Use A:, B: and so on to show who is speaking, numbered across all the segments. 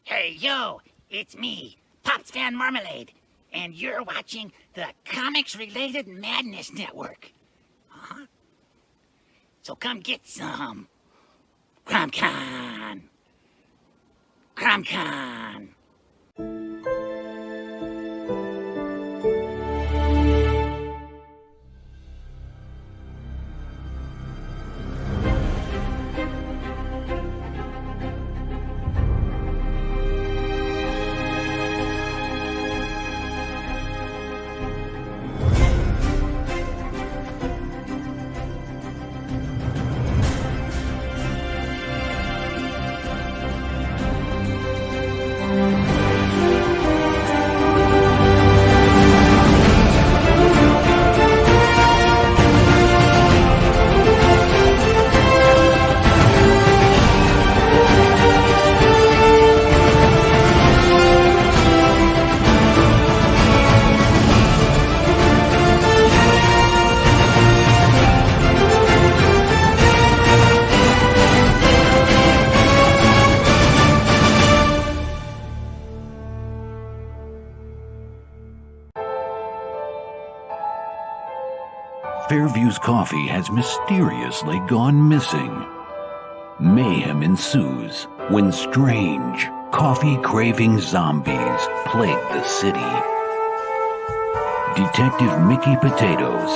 A: Hey, yo, it's me, Pops Van Marmalade, and you're watching the Comics-Related Madness Network. Huh? So come get some. CromCon. CromCon.
B: Fairview's coffee has mysteriously gone missing. Mayhem ensues when strange, coffee-craving zombies plague the city. Detective Mickey Potatoes,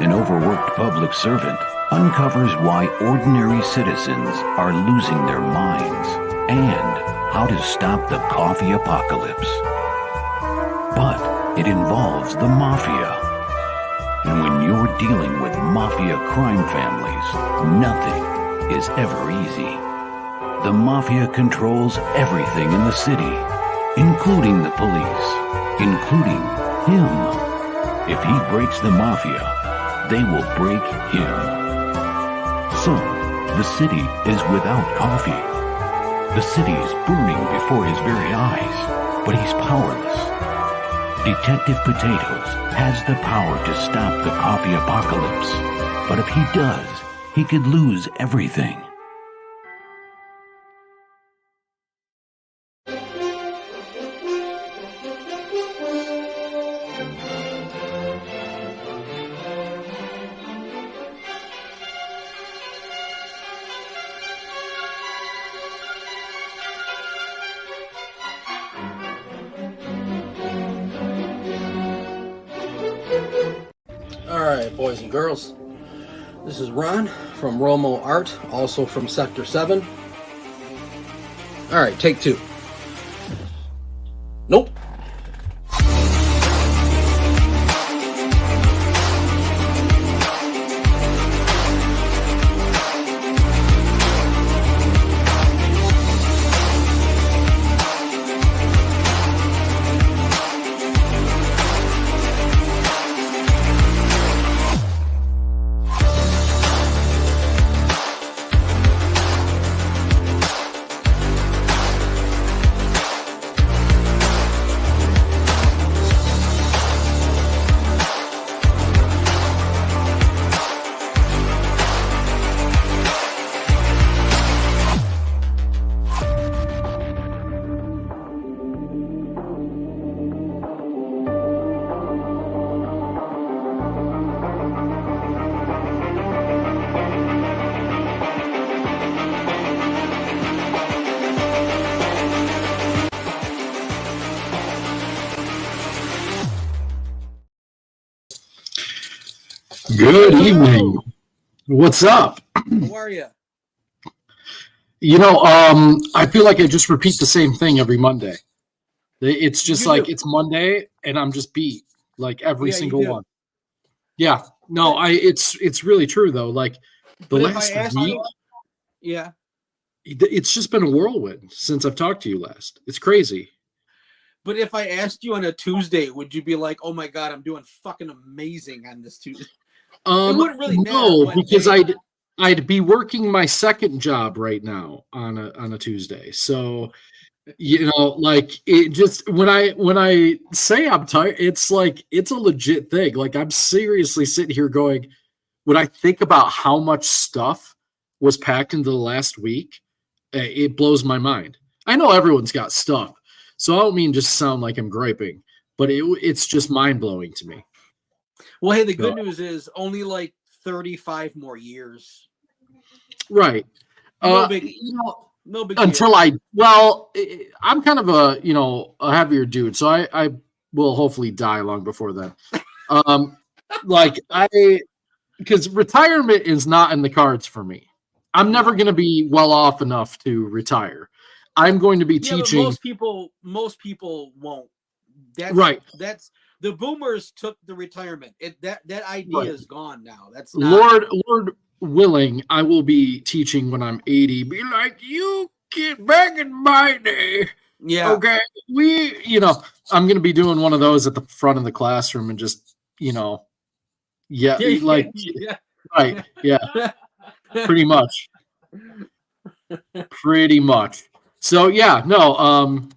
B: an overworked public servant, uncovers why ordinary citizens are losing their minds and how to stop the coffee apocalypse. But it involves the mafia. And when you're dealing with mafia crime families, nothing is ever easy. The mafia controls everything in the city, including the police, including him. If he breaks the mafia, they will break him. So, the city is without coffee. The city is burning before his very eyes, but he's powerless. Detective Potatoes has the power to stop the coffee apocalypse, but if he does, he could lose everything.
C: Alright, boys and girls, this is Ron from Romo Art, also from Sector 7. Alright, take 2. Nope.
D: Good evening. What's up?
C: How are you?
D: You know, I feel like I just repeat the same thing every Monday. It's just it's Monday and I'm just beat like every single one. Yeah. No, it's really true though. Like the last week, it's just been a whirlwind since I've talked to you last. It's crazy.
C: But if I asked you on a Tuesday, would you be like, "Oh my God, I'm doing fucking amazing on this Tuesday"? It wouldn't really matter.
D: No, because I'd be working my second job right now on a Tuesday. So, you know, like it just when I say I'm tired, it's like it's a legit thing. Like I'm seriously sitting here going, when I think about how much stuff was packed into the last week, it blows my mind. I know everyone's got stuff, so I don't mean just sound like I'm griping, but it's just mind blowing to me.
C: Well, hey, the good news is only like 35 more years.
D: Right.
C: No big, no big
D: until
C: deal.
D: I'm kind of a heavier dude, so I will hopefully die long before then. Because retirement is not in the cards for me. I'm never going to be well off enough to retire. I'm going to be teaching.
C: Most people won't. That's the boomers took the retirement. That idea is gone now. That's not
D: Lord willing, I will be teaching when I'm 80. Be like, you get back in my day.
C: Yeah.
D: Okay. I'm going to be doing one of those at the front of the classroom and just, right. Yeah. Pretty much. So yeah, no,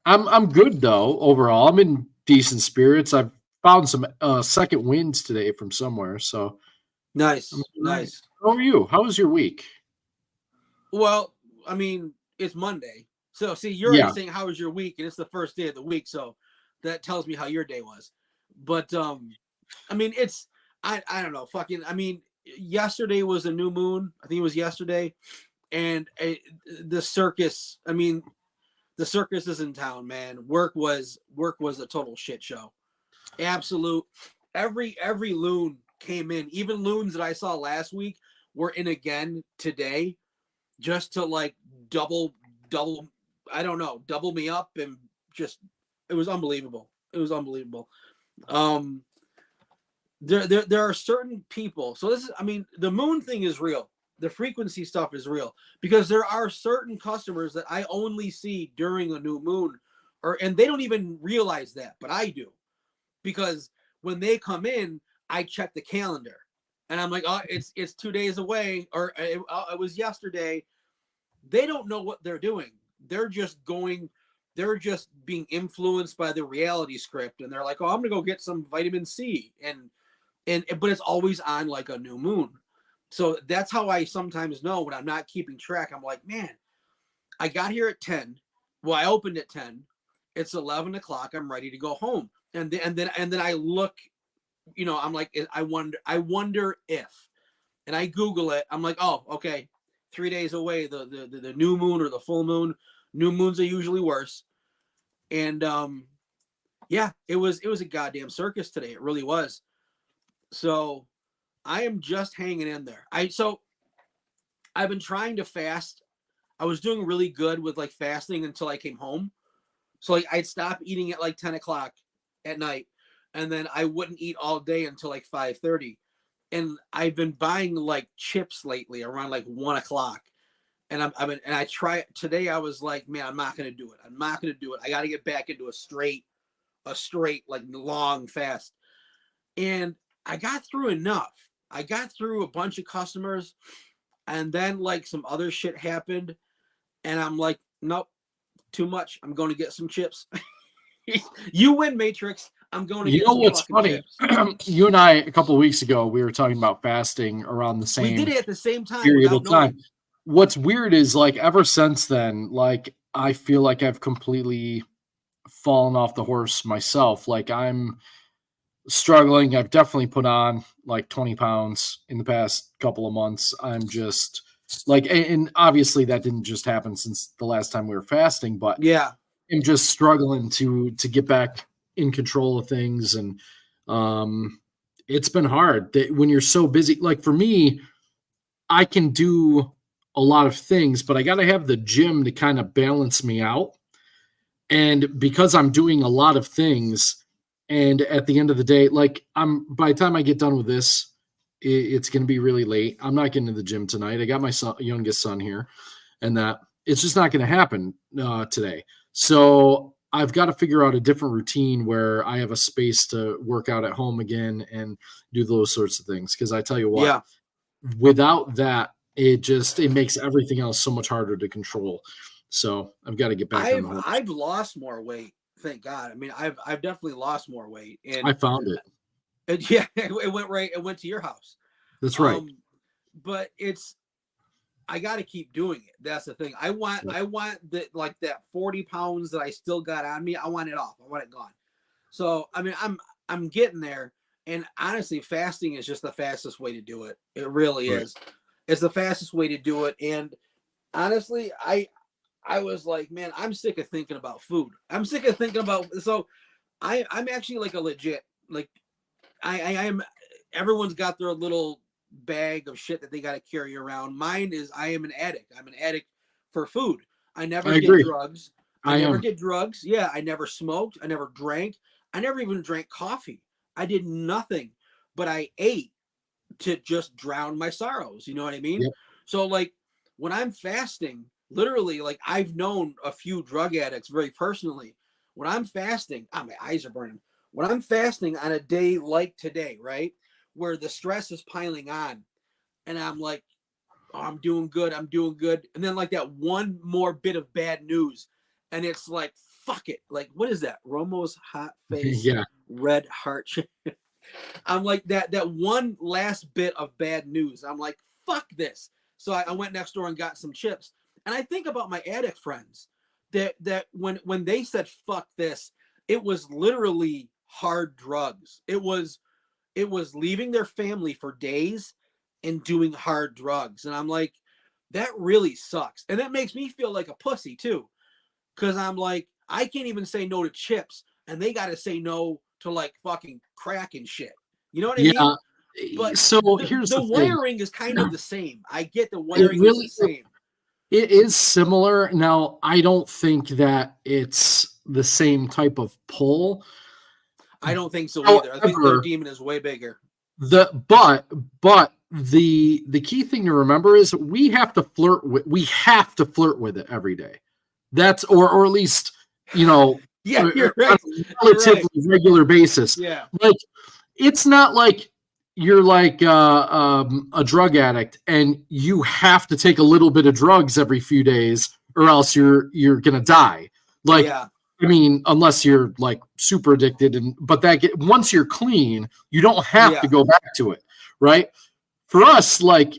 D: I'm good though. Overall, I'm in decent spirits. I've found some second wins today from somewhere. So
C: nice.
D: How are you? How was your week?
C: Well, I mean, it's Monday. So see, you're already saying how was your week, and it's the first day of the week, so that tells me how your day was. But I mean, I don't know, yesterday was a new moon. I think it was yesterday, and the circus. I mean, the circus is in town, man. Work was a total shit show. Absolute. Every loon came in. Even loons that I saw last week were in again today, just to like double me up, and just it was unbelievable. There are certain people. So the moon thing is real. The frequency stuff is real, because there are certain customers that I only see during a new moon, and they don't even realize that, but I do, because when they come in, I check the calendar, and I'm like, oh, it's 2 days away, or it was yesterday. They don't know what they're doing. They're just being influenced by the reality script, and they're like, oh, I'm gonna go get some vitamin C, but it's always on like a new moon. So that's how I sometimes know when I'm not keeping track. I'm like, man, I got here at 10. Well, I opened at 10. It's 11 o'clock. I'm ready to go home. And then I look, I'm like, I wonder if, and I Google it. I'm like, oh, okay, 3 days away, the new moon or the full moon. New moons are usually worse. And it was a goddamn circus today. It really was. So I am just hanging in there. I've been trying to fast. I was doing really good with like fasting until I came home. So like I'd stop eating at like 10 o'clock at night, and then I wouldn't eat all day until like 5:30. And I've been buying like chips lately around like 1 o'clock. And I try today. I was like, man, I'm not going to do it. I got to get back into a straight like long fast. And I got through enough. I got through a bunch of customers, and then like some other shit happened, and I'm like, nope, too much. I'm going to get some chips. You win, Matrix. I'm going to get some
D: what's
C: funny?
D: Chips. You and I, a couple of weeks ago, we were talking about fasting around the same.
C: We did it at the same time.
D: Period of time. What's weird is like ever since then, like I feel like I've completely fallen off the horse myself. Like I'm struggling. I've definitely put on like 20 pounds in the past couple of months. I'm just like, and obviously that didn't just happen since the last time we were fasting, but
C: yeah,
D: I'm just struggling to get back in control of things. And it's been hard when you're so busy. Like for me, I can do a lot of things, but I got to have the gym to kind of balance me out. And because I'm doing a lot of things, and at the end of the day, like by the time I get done with this, it's going to be really late. I'm not getting to the gym tonight. I got my youngest son here, and that it's just not going to happen today. So I've got to figure out a different routine where I have a space to work out at home again and do those sorts of things. Because I tell you what, without that, it makes everything else so much harder to control. So I've got to get back on the horse.
C: I've lost more weight. Thank God. I mean, I've definitely lost more weight. And
D: I found it.
C: And it went to your house.
D: That's right.
C: But I got to keep doing it. That's the thing. I want that, like that 40 pounds that I still got on me. I want it off. I want it gone. So, I mean, I'm getting there. And honestly, fasting is just the fastest way to do it. It really is. It's the fastest way to do it. And honestly, I was like, man, I'm sick of thinking about food. I'm sick of thinking about, so I'm actually like a legit, like I am, everyone's got their little bag of shit that they got to carry around. Mine is, I am an addict. I'm an addict for food. I never get drugs. I never get drugs. Yeah. I never smoked. I never drank. I never even drank coffee. I did nothing, but I ate to just drown my sorrows. You know what I mean? Yep. So like when I'm fasting, literally, like I've known a few drug addicts very personally. When I'm fasting, my eyes are burning. When I'm fasting on a day like today, right, where the stress is piling on, and I'm like, oh, I'm doing good. And then like that one more bit of bad news, and it's like, fuck it. Like, what is that? Romo's hot face, red heart. I'm like that one last bit of bad news. I'm like, fuck this. So I went next door and got some chips. And I think about my addict friends that when they said fuck this, it was literally hard drugs. It was leaving their family for days and doing hard drugs. And I'm like, that really sucks. And that makes me feel like a pussy too. Cause I'm like, I can't even say no to chips, and they got to say no to like fucking crack and shit. You know what I mean? But
D: so here's the
C: wiring is kind of the same. I get the wiring is the same.
D: It is similar. Now, I don't think that it's the same type of pull.
C: I don't think so either. I think their demon is way bigger.
D: But the key thing to remember is we have to flirt with it every day. That's or at least, you know,
C: you're right.
D: On a relatively regular basis.
C: Yeah.
D: Like it's not like you're like a drug addict and you have to take a little bit of drugs every few days or else you're gonna die. Like, I mean, unless you're like super addicted, but once you're clean, you don't have to go back to it, right? For us, like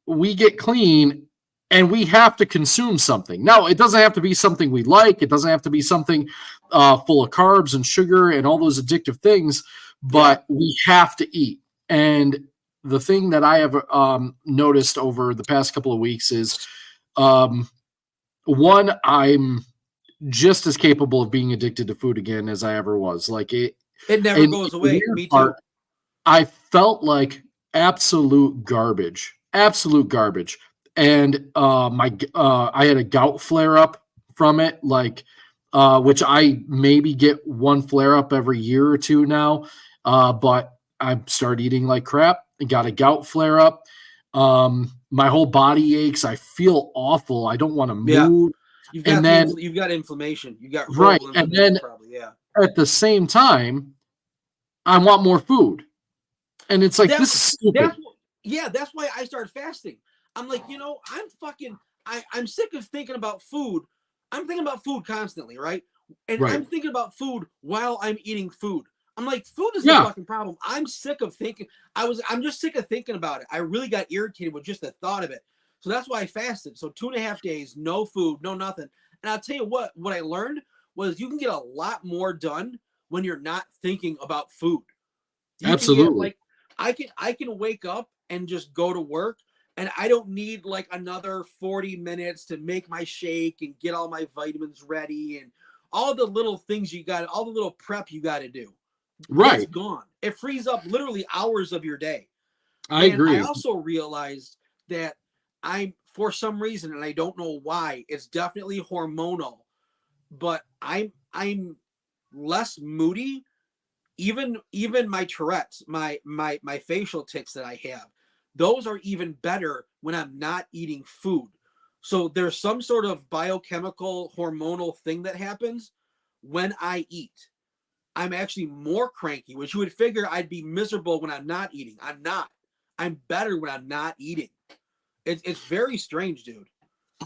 D: we get clean and we have to consume something. Now, it doesn't have to be something we like. It doesn't have to be something full of carbs and sugar and all those addictive things, but we have to eat. And the thing that I have noticed over the past couple of weeks is, one, I'm just as capable of being addicted to food again as I ever was. Like it
C: never goes away. Me too.
D: I felt like absolute garbage. And I had a gout flare up from it, like which I maybe get one flare up every year or two now. But I started eating like crap and got a gout flare up. My whole body aches. I feel awful. I don't want to move.
C: You've got inflammation. You got
D: right. And then at the same time, I want more food. And it's like, this is stupid.
C: That's why I started fasting. I'm like, I'm sick of thinking about food. I'm thinking about food constantly, right? And I'm thinking about food while I'm eating food. I'm like, food is the fucking problem. I'm sick of thinking. I'm just sick of thinking about it. I really got irritated with just the thought of it. So that's why I fasted. So 2.5 days, no food, no nothing. And I'll tell you what I learned was you can get a lot more done when you're not thinking about food.
D: Absolutely.
C: I can wake up and just go to work, and I don't need like another 40 minutes to make my shake and get all my vitamins ready and all the little things all the little prep you got to do.
D: Right.
C: It's gone. It frees up literally hours of your day.
D: I agree.
C: I also realized that for some reason, and I don't know why, it's definitely hormonal, but I'm less moody. Even my Tourette's, my facial tics that I have, those are even better when I'm not eating food. So there's some sort of biochemical hormonal thing that happens when I eat. I'm actually more cranky, which you would figure I'd be miserable when I'm not eating. I'm not. I'm better when I'm not eating. It's very strange, dude.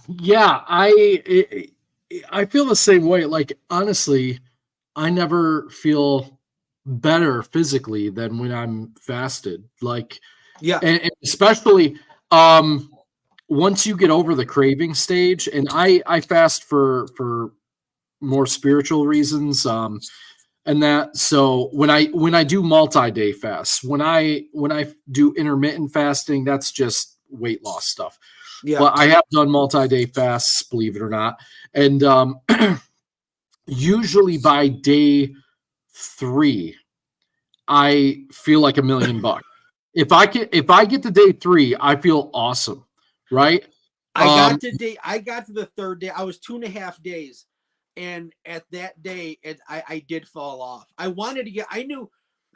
D: Yeah, I feel the same way. Like, honestly, I never feel better physically than when I'm fasted. Like, and especially once you get over the craving stage, and I fast for more spiritual reasons, and that, so when I do multi-day fasts, when I do intermittent fasting, that's just weight loss stuff.
C: Yeah.
D: But I have done multi-day fasts, believe it or not, and usually by day 3, I feel like $1,000,000. If I get to day 3, I feel awesome, right?
C: I got to the 3rd day. I was 2.5 days, and at that day, I did fall off. I wanted to get.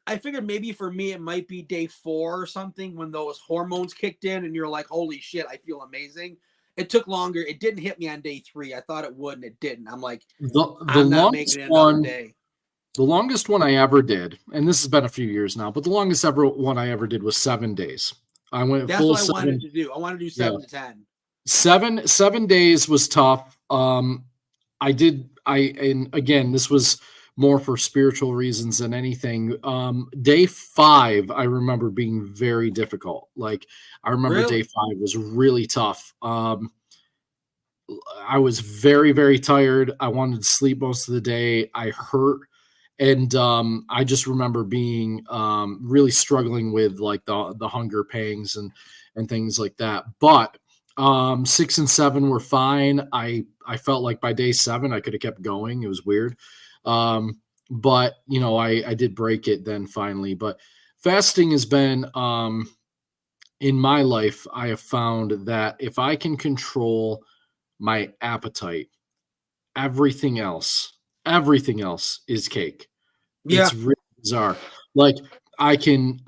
C: I figured maybe for me it might be day 4 or something when those hormones kicked in, and you're like, "Holy shit, I feel amazing." It took longer. It didn't hit me on day 3. I thought it would, and it didn't. I'm like, I'm not making it another day.
D: The longest one I ever did, and this has been a few years now, but the longest ever one I ever did was 7 days. I went
C: That's
D: full
C: what I wanted to do. I want to do 7 to 10.
D: 7 days was tough. And again, this was more for spiritual reasons than anything. Day 5, I remember being very difficult. Like, I remember
C: Really?
D: day 5 was really tough. I was very, very tired. I wanted to sleep most of the day. I hurt. And I just remember being really struggling with like the hunger pangs and things like that. But 6 and 7 were fine. I felt like by day 7 I could have kept going. It was weird. But you know, I did break it then finally. But fasting has been in my life, I have found that if I can control my appetite, everything else is cake.
C: Yeah.
D: It's really bizarre. Like I can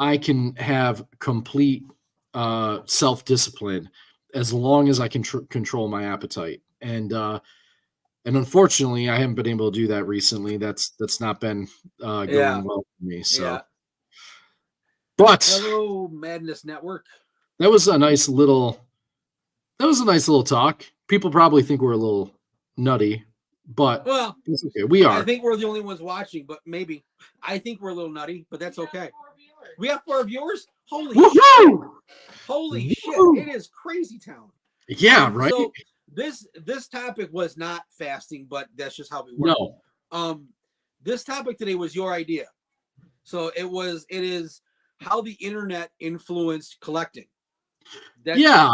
D: have complete self-discipline as long as I can control my appetite. And unfortunately I haven't been able to do that recently. That's not been going well for me. So but
C: Hello, Madness Network.
D: that was a nice little talk. People probably think we're a little nutty, but
C: Well,
D: it's okay. We are.
C: I think we're the only ones watching, but maybe. I think we're a little nutty, but that's okay. We have 4 viewers? Holy shit. Holy shit. It is crazy town.
D: Yeah, right.
C: So this topic was not fasting, but that's just how we work.
D: No.
C: This topic today was your idea. So it is how the internet influenced collecting.
D: Yeah.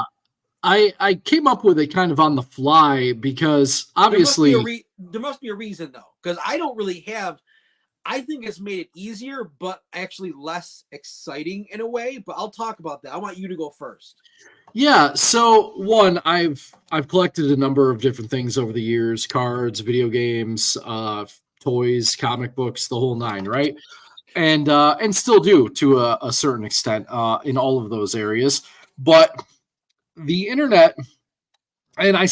D: I came up with it kind of on the fly because obviously
C: there must be a reason though, because I don't really have. I think it's made it easier, but actually less exciting in a way. But I'll talk about that. I want you to go first.
D: Yeah. So one, I've collected a number of different things over the years: cards, video games, toys, comic books, the whole 9, right? And still do to a certain extent in all of those areas, but the internet, and I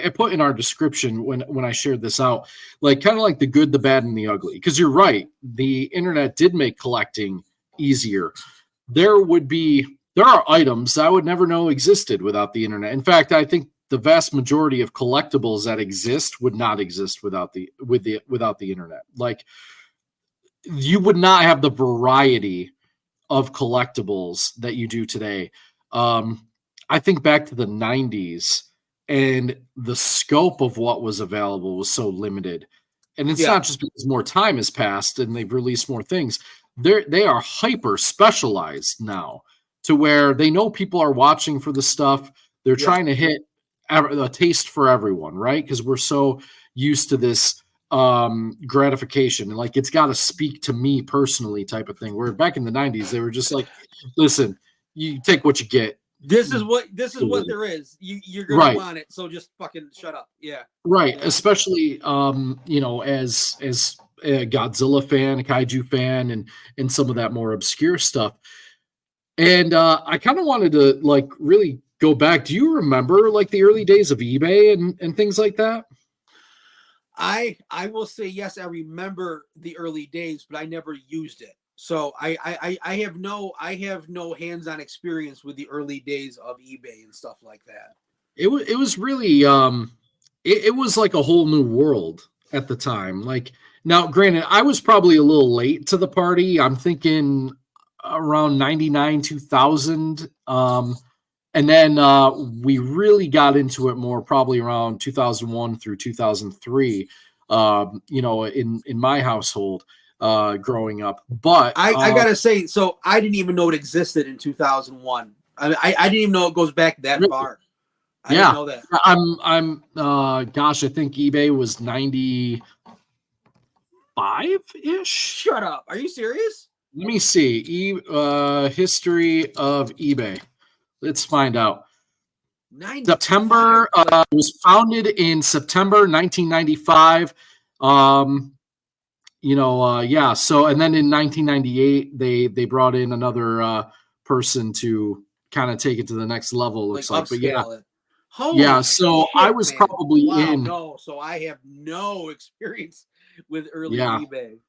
D: put in our description when I shared this out, like kind of like the good, the bad, and the ugly. Because you're right, the internet did make collecting easier. There are items I would never know existed without the internet. In fact, I think the vast majority of collectibles that exist would not exist without the internet. Like, you would not have the variety of collectibles that you do today. I think back to the 90s, and the scope of what was available was so limited. And it's not just because more time has passed and they've released more things. They are hyper specialized now to where they know people are watching for the stuff. They're trying to hit a taste for everyone, right? Because we're so used to this gratification, and like it's got to speak to me personally type of thing. Where back in the 90s, they were just like, listen, you take what you get.
C: This is what there is. You're gonna want it, so just fucking shut up. Yeah.
D: Right. Especially you know, as a Godzilla fan, a kaiju fan, and some of that more obscure stuff. And I kind of wanted to like really go back. Do you remember like the early days of eBay and things like that?
C: I will say yes, I remember the early days, but I never used it. So I have no hands-on experience with the early days of eBay and stuff like that.
D: It was really it was like a whole new world at the time. Like, now granted, I was probably a little late to the party. I'm thinking around 99, 2000. And then we really got into it more probably around 2001 through 2003, in my household growing up. But
C: I got to say, so I didn't even know it existed in 2001. I didn't even know it goes back that far. I didn't know that.
D: I think eBay was 95-ish.
C: Shut up. Are you serious?
D: Let me see. History of eBay. Let's find out.
C: 95.
D: September was founded in September 1995. So and then in 1998 they brought in another person to kind of take it to the next level. Looks like, but yeah,
C: it. Holy
D: so
C: shit,
D: I was probably in.
C: No, so I have no experience with early eBay.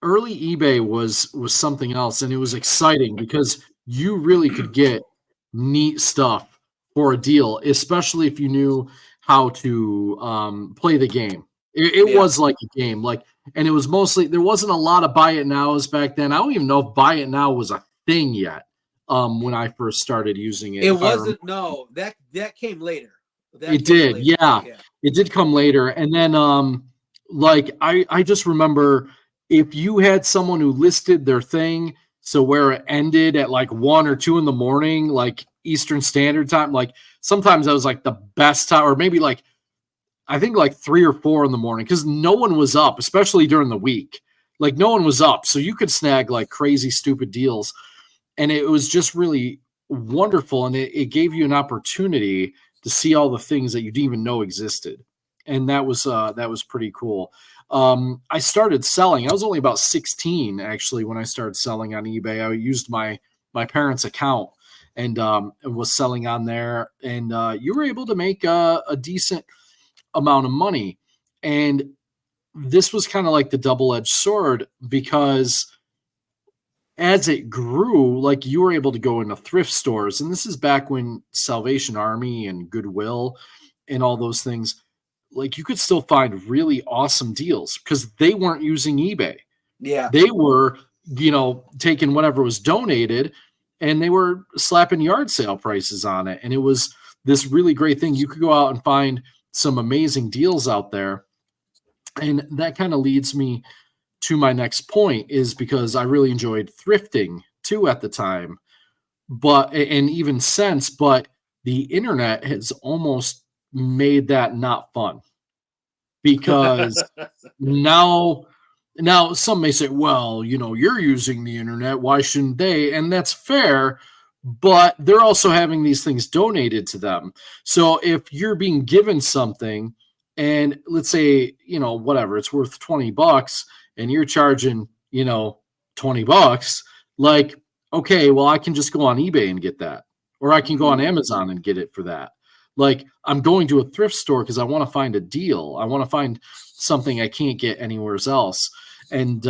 D: Early eBay was something else, and it was exciting because you really could get neat stuff for a deal, especially if you knew how to play the game. It was like a game, and it was mostly, there wasn't a lot of buy it nows back then. I don't even know if buy it now was a thing yet. When I first started using it,
C: it wasn't. No, that came later.
D: It did, yeah. It did come later, and then I just remember if you had someone who listed their thing, so where it ended at like 1 or 2 in the morning, like Eastern Standard Time, like sometimes that was like the best time, or maybe I think 3 or 4 in the morning, because no one was up, especially during the week. Like no one was up, so you could snag like crazy stupid deals. And it was just really wonderful. And it gave you an opportunity to see all the things that you didn't even know existed. And that was pretty cool. I started selling. I was only about 16, actually, when I started selling on eBay. I used my parents' account and was selling on there. And you were able to make a decent amount of money. And this was kind of like the double-edged sword, because as it grew, like you were able to go into thrift stores, and this is back when Salvation Army and Goodwill and all those things, like you could still find really awesome deals because they weren't using eBay.
C: Yeah.
D: They were, taking whatever was donated and they were slapping yard sale prices on it. And it was this really great thing. You could go out and find some amazing deals out there. And that kind of leads me to my next point, is because I really enjoyed thrifting too at the time, and even since, but the internet has almost made that not fun, because now some may say, well, you're using the internet, why shouldn't they? And that's fair, but they're also having these things donated to them. So if you're being given something, and let's say, whatever, it's worth $20, and you're charging, $20, like, okay, well, I can just go on eBay and get that, or I can go on Amazon and get it for that. Like, I'm going to a thrift store because I want to find a deal. I want to find something I can't get anywhere else. And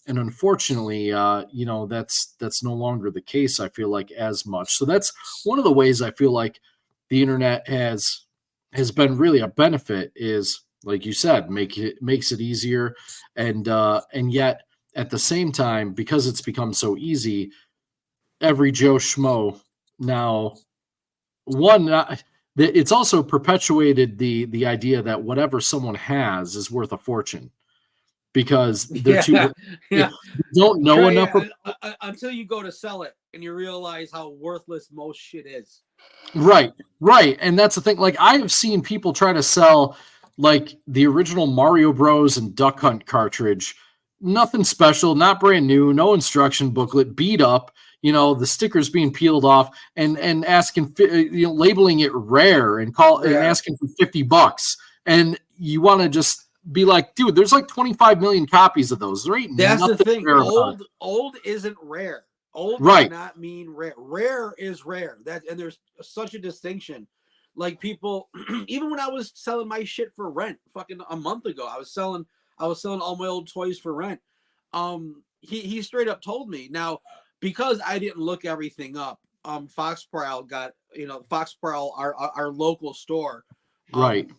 D: unfortunately, that's no longer the case, I feel like, as much. So that's one of the ways I feel like the internet has been really a benefit, is, like you said, makes it easier. And yet at the same time, because it's become so easy, every Joe Schmo now, it's also perpetuated the idea that whatever someone has is worth a fortune, because they're they don't know enough
C: until you go to sell it and you realize how worthless most shit is.
D: Right. And that's the thing. Like, I have seen people try to sell like the original Mario Bros. And Duck Hunt cartridge, nothing special, not brand new, no instruction booklet, beat up, the stickers being peeled off, and asking, labeling it rare and asking for $50. And you want to just be like, dude, there's like 25 million copies of those. There ain't
C: That's
D: nothing
C: the thing.
D: rare
C: Old isn't rare. Old
D: right.
C: does not mean rare. Rare is rare. And there's such a distinction. Like, people, even when I was selling my shit for rent, fucking a month ago, I was selling all my old toys for rent. He straight up told me, now, because I didn't look everything up, Fox Prowl got, Fox Prowl, our local store,
D: right,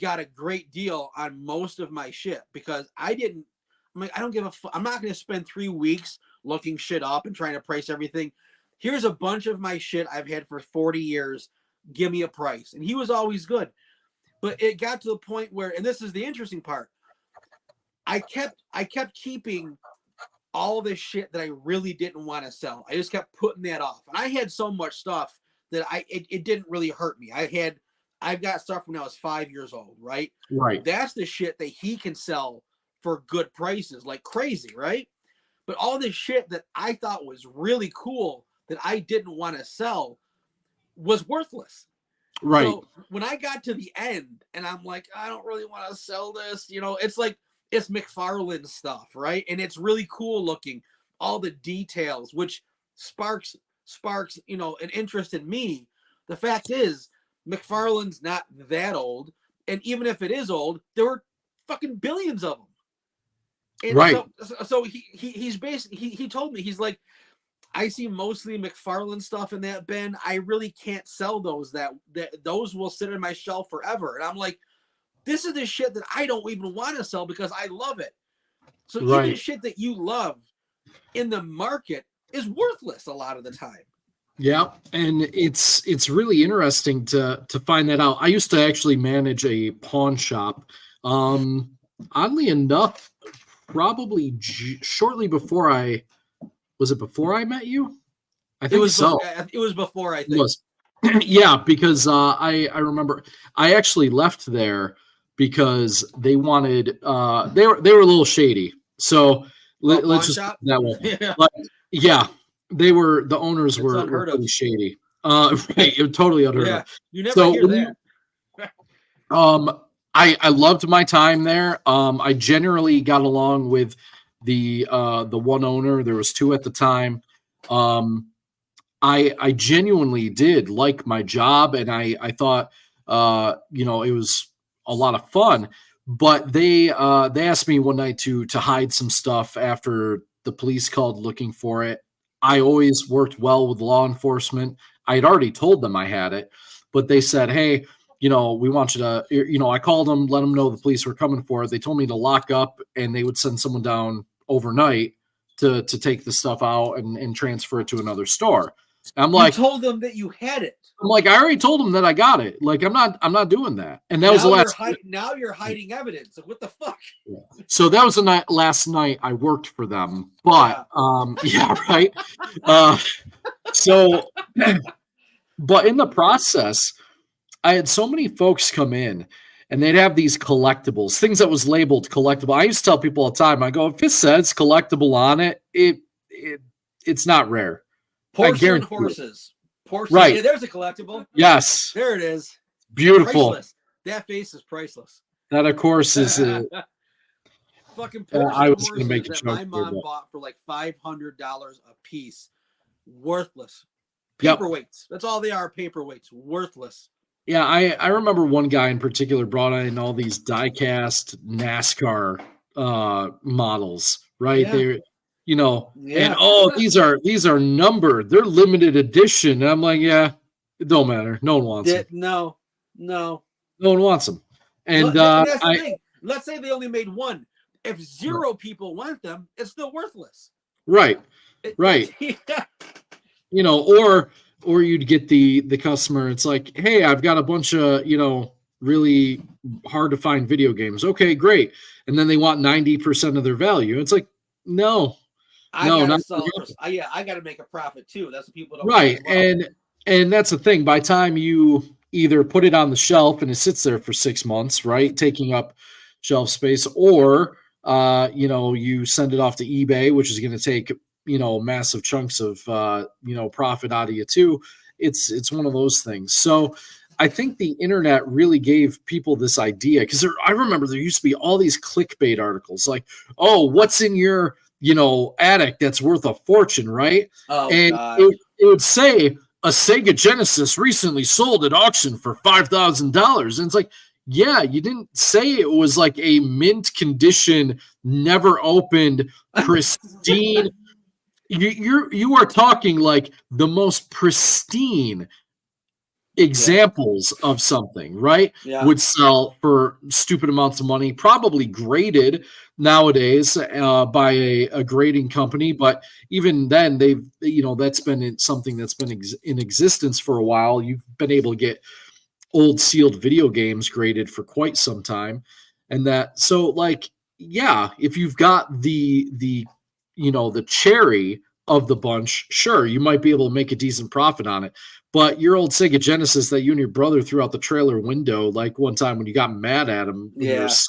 C: got a great deal on most of my shit, because I don't give a fuck. I'm not going to spend 3 weeks looking shit up and trying to price everything. here's a bunch of my shit I've had for 40 years. Give me a price. And he was always good. But it got to the point where, and this is the interesting part, I kept keeping all this shit that I really didn't want to sell. I just kept putting that off. And I had so much stuff that it didn't really hurt me. I've got stuff when I was 5 years old, right?
D: Right.
C: That's the shit that he can sell for good prices, like crazy, right? But all this shit that I thought was really cool that I didn't want to sell was worthless.
D: Right.
C: So when I got to the end and I'm like, I don't really want to sell this, you know, it's like, it's McFarlane stuff, right? And it's really cool looking, all the details, which sparks, you know, an interest in me. The fact is, McFarlane's not that old. And even if it is old, there were fucking billions of them. And
D: right.
C: So he's basically, he told me, he's like, I see mostly McFarlane stuff in that bin. I really can't sell those. That those will sit on my shelf forever. And I'm like, this is the shit that I don't even want to sell because I love it. So even shit that you love in the market is worthless a lot of the time.
D: Yeah, and it's really interesting to find that out. I used to actually manage a pawn shop. Oddly enough, probably shortly before before I met you? I think so.
C: It was before, I think.
D: It was. Yeah, because I remember I actually left there because they wanted they were a little shady. So let's just put that way.
C: Yeah.
D: But, yeah, the owners were pretty shady. Right, it was totally unheard of.
C: You never hear that.
D: I loved my time there. I generally got along with the one owner. There was two at the time. I genuinely did like my job, and I thought you know, it was a lot of fun. But they asked me one night to hide some stuff after the police called looking for it. I always worked well with law enforcement. I had already told them I had it, but they said, hey, you know, we want you to, you know, I called them, let them know the police were coming for it. They told me to lock up, and they would send someone down overnight to take the stuff out and transfer it to another store. And I'm like,
C: you told them that you had it.
D: I'm like, I already told them that I got it. Like, I'm not doing that. And that was the last.
C: Now you're hiding evidence. What the fuck?
D: Yeah. So that was the last night I worked for them. But yeah, right. So, but in the process, I had so many folks come in, and they'd have these collectibles, things that was labeled collectible. I used to tell people all the time, I go, if it says collectible on it, it's not rare.
C: Porcelain horses. Porcelain.
D: Right.
C: Yeah, there's a collectible.
D: Yes.
C: There it is.
D: Beautiful.
C: Priceless. That face is priceless.
D: That, of course, is
C: fucking porcelain
D: I was
C: horses
D: make a
C: that
D: joke
C: my
D: here,
C: mom
D: but
C: bought for like $500 a piece. Worthless.
D: Yep.
C: Paperweights. That's all they are, paperweights. Worthless.
D: Yeah, I remember one guy in particular brought in all these die-cast NASCAR models, right?
C: Yeah.
D: They're, you know, and these are numbered. They're limited edition. And I'm like, yeah, it don't matter. No one wants them.
C: No.
D: No one wants them. And
C: that's the thing. Let's say they only made one. If zero people want them, it's still worthless.
D: Right. Right.
C: Yeah.
D: You know, or you'd get the customer. It's like, hey, I've got a bunch of, you know, really hard to find video games. Okay, great. And then they want 90% of their value. It's like, no.
C: I got to make a profit too. That's what people don't.
D: Right. And that's the thing. By the time you either put it on the shelf and it sits there for 6 months, right, taking up shelf space, or you know, you send it off to eBay, which is going to take, you know, massive chunks of you know, profit out of you too. It's one of those things. So I think the internet really gave people this idea, because I remember there used to be all these clickbait articles like, oh, what's in your, you know, attic that's worth a fortune, right?
C: Oh,
D: and
C: God.
D: it would say a Sega Genesis recently sold at auction for $5,000. And it's like, yeah, you didn't say it was like a mint condition, never opened, pristine. You are talking like the most pristine examples of something, right?
C: Yeah.
D: Would sell for stupid amounts of money, probably graded nowadays by a grading company. But even then, that's been something that's been in existence for a while. You've been able to get old sealed video games graded for quite some time. And if you've got the cherry of the bunch, sure, you might be able to make a decent profit on it. But your old Sega Genesis that you and your brother threw out the trailer window, like one time when you got mad at him, it's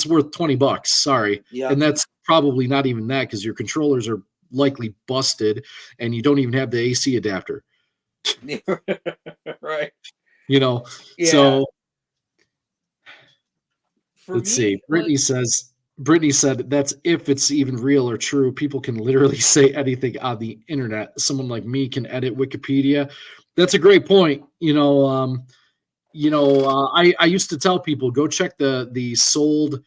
D: worth $20. Sorry.
C: Yeah.
D: And that's probably not even that, because your controllers are likely busted and you don't even have the AC adapter.
C: Right.
D: So
C: for
D: let's see. Brittany said that's if it's even real or true. People can literally say anything on the internet. Someone like me can edit Wikipedia. That's a great point. I used to tell people, go check the sold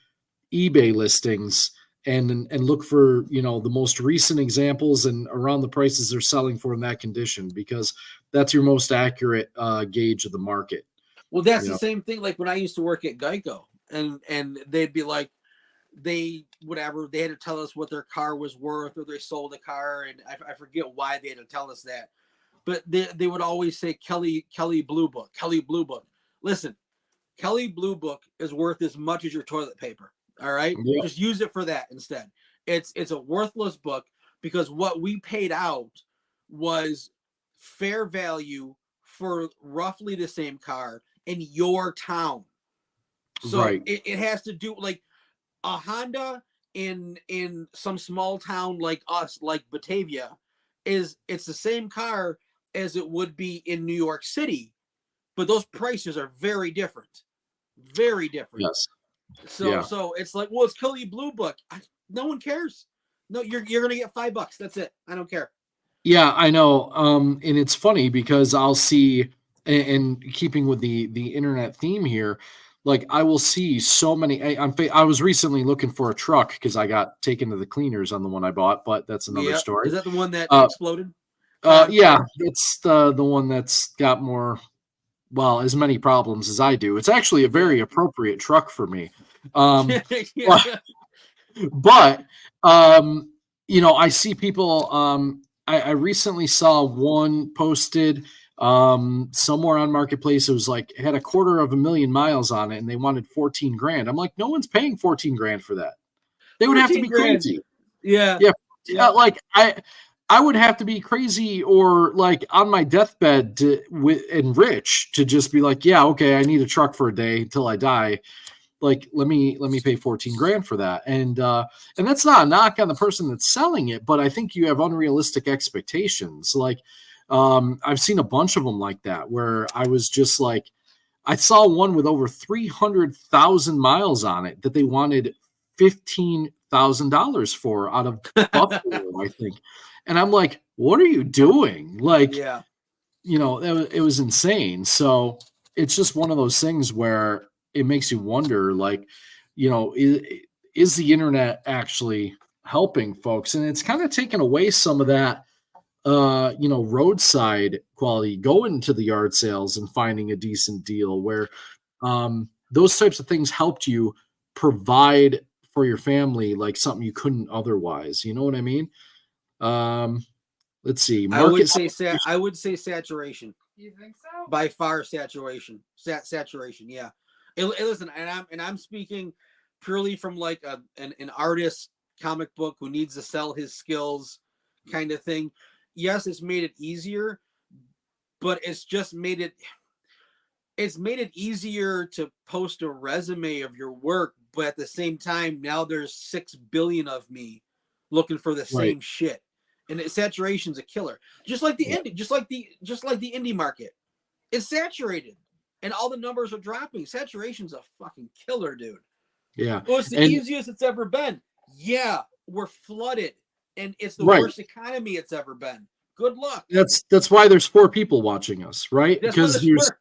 D: eBay listings and look for, the most recent examples and around the prices they're selling for in that condition, because that's your most accurate gauge of the market.
C: Well, that's the same thing. Like when I used to work at Geico, and they'd be like, they had to tell us what their car was worth, or they sold a car, and I forget why they had to tell us that, but they would always say Kelly Blue Book. Listen, Kelly Blue Book is worth as much as your toilet paper. All right, just use it for that instead. It's a worthless book, because what we paid out was fair value for roughly the same car in your town. So it has to do, like a Honda in some small town like us, like Batavia, it's the same car as it would be in New York City, but those prices are very different. Very different.
D: Yes.
C: So it's like, well, it's Kelly Blue Book. No one cares. No, you're gonna get $5. That's it. I don't care. Yeah,
D: I know. And it's funny because I'll see, and keeping with the internet theme here, like I will see so many. I was recently looking for a truck because I got taken to the cleaners on the one I bought, but that's another story.
C: Is that the one that exploded?
D: Yeah, it's the one that's got as many problems as I do. It's actually a very appropriate truck for me. But I see people. I recently saw one posted somewhere on Marketplace. It was like, it had 250,000 miles on it, and they wanted $14,000. I'm like, no one's paying $14,000 for that. They would have to be crazy.
C: Yeah.
D: Like I would have to be crazy or like on my deathbed and rich to just be like, yeah, okay, I need a truck for a day until I die. Like, let me pay $14,000 for that. And that's not a knock on the person that's selling it, but I think you have unrealistic expectations. Like, I've seen a bunch of them like that, where I was just like, I saw one with over 300,000 miles on it that they wanted $15,000 for out of Buffalo, I think. And I'm like, what are you doing? Like, it was insane. So it's just one of those things where it makes you wonder, like, is the internet actually helping folks? And it's kind of taken away some of that, roadside quality, going to the yard sales and finding a decent deal, where those types of things helped you provide for your family, like something you couldn't otherwise. You know what I mean? Let's see.
C: I would say saturation.
E: You think so?
C: By far, saturation. Saturation. Yeah. Listen, and I'm speaking purely from like an artist comic book who needs to sell his skills, kind of thing. Yes, it's made it easier, but it's just made it easier to post a resume of your work. But at the same time, now there's 6 billion of me looking for the same shit. And saturation's a killer. Just like the indie, just like the indie market. It's saturated. And all the numbers are dropping. Saturation's a fucking killer, dude.
D: Yeah.
C: Well, it's the easiest it's ever been. Yeah, we're flooded. And it's the worst economy it's ever been. Good luck.
D: That's why there's 4 people watching us, right? Because there's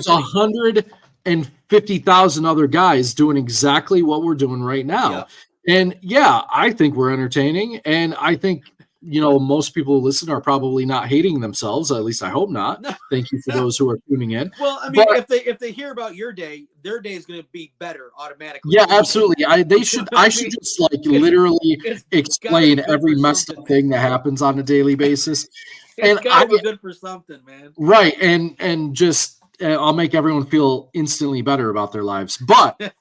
D: 150,000 other guys doing exactly what we're doing right now.
C: Yeah.
D: And yeah, I think we're entertaining, and I think most people who listen are probably not hating themselves. At least I hope not.
C: No.
D: Thank you for those who are tuning in.
C: Well, I mean,
D: But,
C: if they hear about your day, their day is going to be better automatically.
D: yeah, absolutely. I should just like literally explain every messed up thing that happens on a daily basis.
C: It's gotta be good for something, man.
D: Right, and just I'll make everyone feel instantly better about their lives. But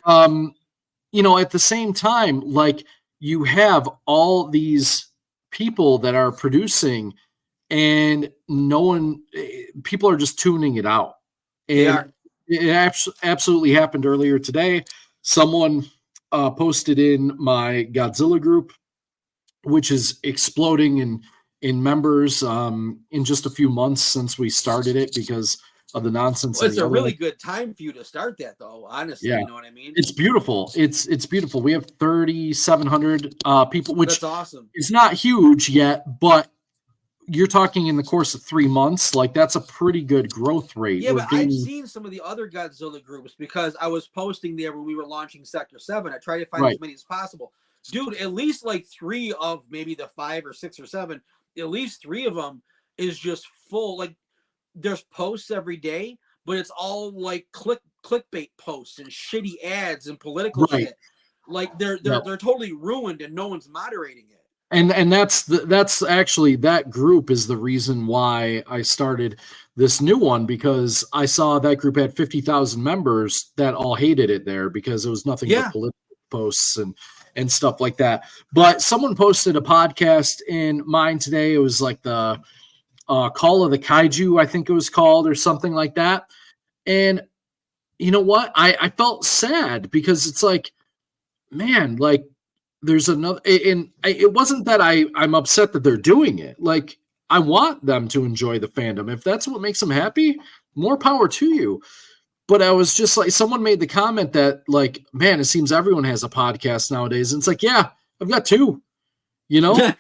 D: at the same time, like, you have all these people that are producing, and people are just tuning it out. And it absolutely happened earlier today. Someone posted in my Godzilla group, which is exploding in members in just a few months since we started it because of the nonsense.
C: Well, it's a really good time for you to start that, though. Honestly,
D: yeah.
C: You know what I mean?
D: It's beautiful. It's beautiful. We have 3,700 people, which
C: that's awesome.
D: Is not huge yet, but you're talking in the course of 3 months, like that's a pretty good growth rate.
C: Yeah, but I've seen some of the other Godzilla groups because I was posting there when we were launching Sector 7. I tried to find as many as possible. Dude, at least like 3 of maybe the 5 or 6 or 7, at least 3 of them is just full. Like, there's posts every day, but it's all like clickbait posts and shitty ads and political shit. Like they're totally ruined and no one's moderating it.
D: And that's actually, that group is the reason why I started this new one, because I saw that group had 50,000 members that all hated it there because it was nothing but political posts and stuff like that. But someone posted a podcast in mine today. It was like the Call of the Kaiju, I think it was called, or something like that. And you know what? I felt sad because it's like, man, like, there's another, and it wasn't that I'm upset that they're doing it. Like, I want them to enjoy the fandom. If that's what makes them happy, more power to you. But I was just like, someone made the comment that, like, man, it seems everyone has a podcast nowadays. And it's like, yeah, I've got 2,
C: Yeah.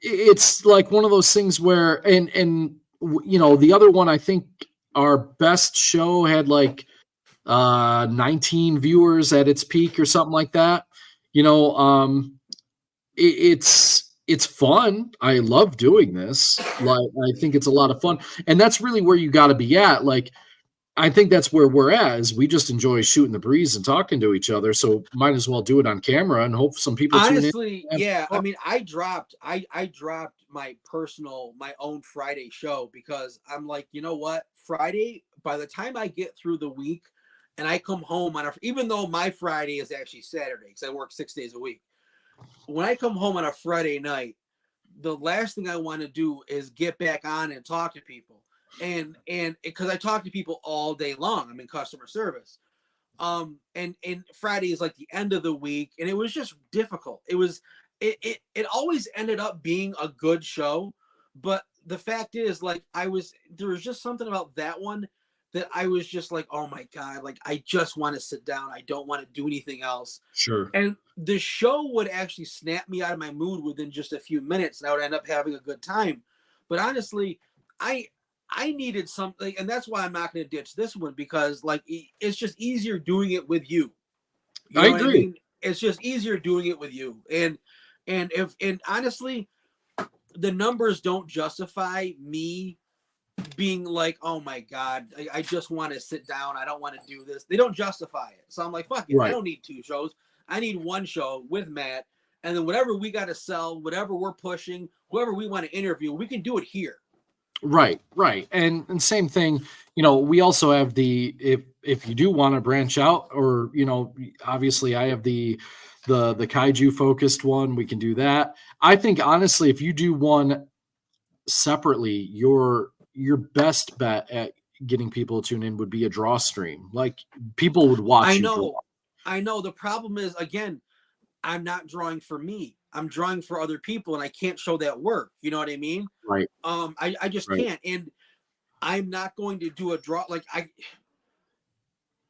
D: It's like one of those things where, and the other one, I think our best show had like 19 viewers at its peak or something like that. It's fun. I love doing this. Like, I think it's a lot of fun, and that's really where you got to be at. Like, I think that's where we're at, is we just enjoy shooting the breeze and talking to each other. So might as well do it on camera and hope some people
C: honestly
D: tune in.
C: Yeah, I mean, I dropped my own Friday show because I'm like, you know what, Friday, by the time I get through the week and I come home even though my Friday is actually Saturday because I work 6 days a week, when I come home on a Friday night, the last thing I want to do is get back on and talk to people. And because I talk to people all day long, I'm in customer service. And Friday is like the end of the week, and it was just difficult. It always ended up being a good show, but the fact is, like, there was just something about that one that I was just like, oh my God, like, I just want to sit down. I don't want to do anything else.
D: Sure.
C: And the show would actually snap me out of my mood within just a few minutes, and I would end up having a good time. But honestly, I needed something, and that's why I'm not going to ditch this one, because like, it's just easier doing it with you.
D: I agree.
C: I mean? It's just easier doing it with you. And honestly, the numbers don't justify me being like, oh my God, I just want to sit down. I don't want to do this. They don't justify it. So I'm like, fuck it. Right. I don't need 2 shows. I need 1 show with Matt. And then whatever we got to sell, whatever we're pushing, whoever we want to interview, we can do it here.
D: Right. And same thing, we also have if you do want to branch out, or, obviously I have the kaiju focused one, we can do that. I think honestly, if you do one separately, your best bet at getting people to tune in would be a draw stream. Like, people would watch.
C: I know. The problem is, again, I'm not drawing for me. I'm drawing for other people, and I can't show that work. You know what I mean?
D: Right.
C: I just can't. And I'm not going to do a draw. Like,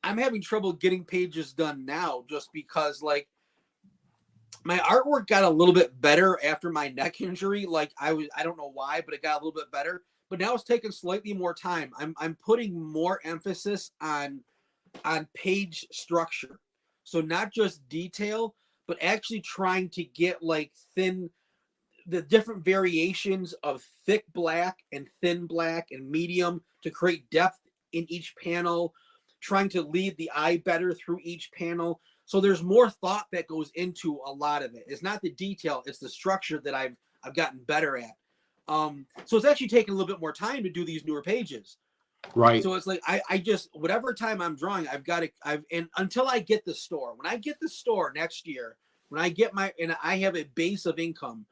C: I'm having trouble getting pages done now just because, like, my artwork got a little bit better after my neck injury. Like, I don't know why, but it got a little bit better. But now it's taking slightly more time. I'm putting more emphasis on page structure. So not just detail, but actually trying to get like the different variations of thick black and thin black and medium to create depth in each panel, trying to lead the eye better through each panel. So there's more thought that goes into a lot of it. It's not the detail, it's the structure that I've gotten better at. So it's actually taking a little bit more time to do these newer pages.
D: Right.
C: So it's like I just, whatever time I'm drawing, and until I get the store. When I get the store next year, when I get and I have a base of income,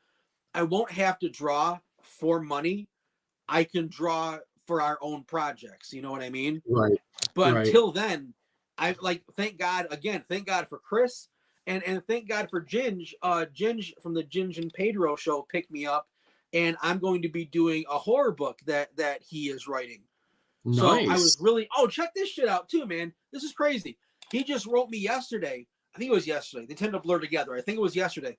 C: I won't have to draw for money. I can draw for our own projects. You know what I mean?
D: Right.
C: But
D: right.
C: until then, thank God for Chris and thank God for Ginge. Ginge from the Ginge and Pedro show picked me up, and I'm going to be doing a horror book that he is writing.
D: Nice.
C: So I was really, check this shit out too, man. This is crazy. He just wrote me yesterday. I think it was yesterday. They tend to blur together. I think it was yesterday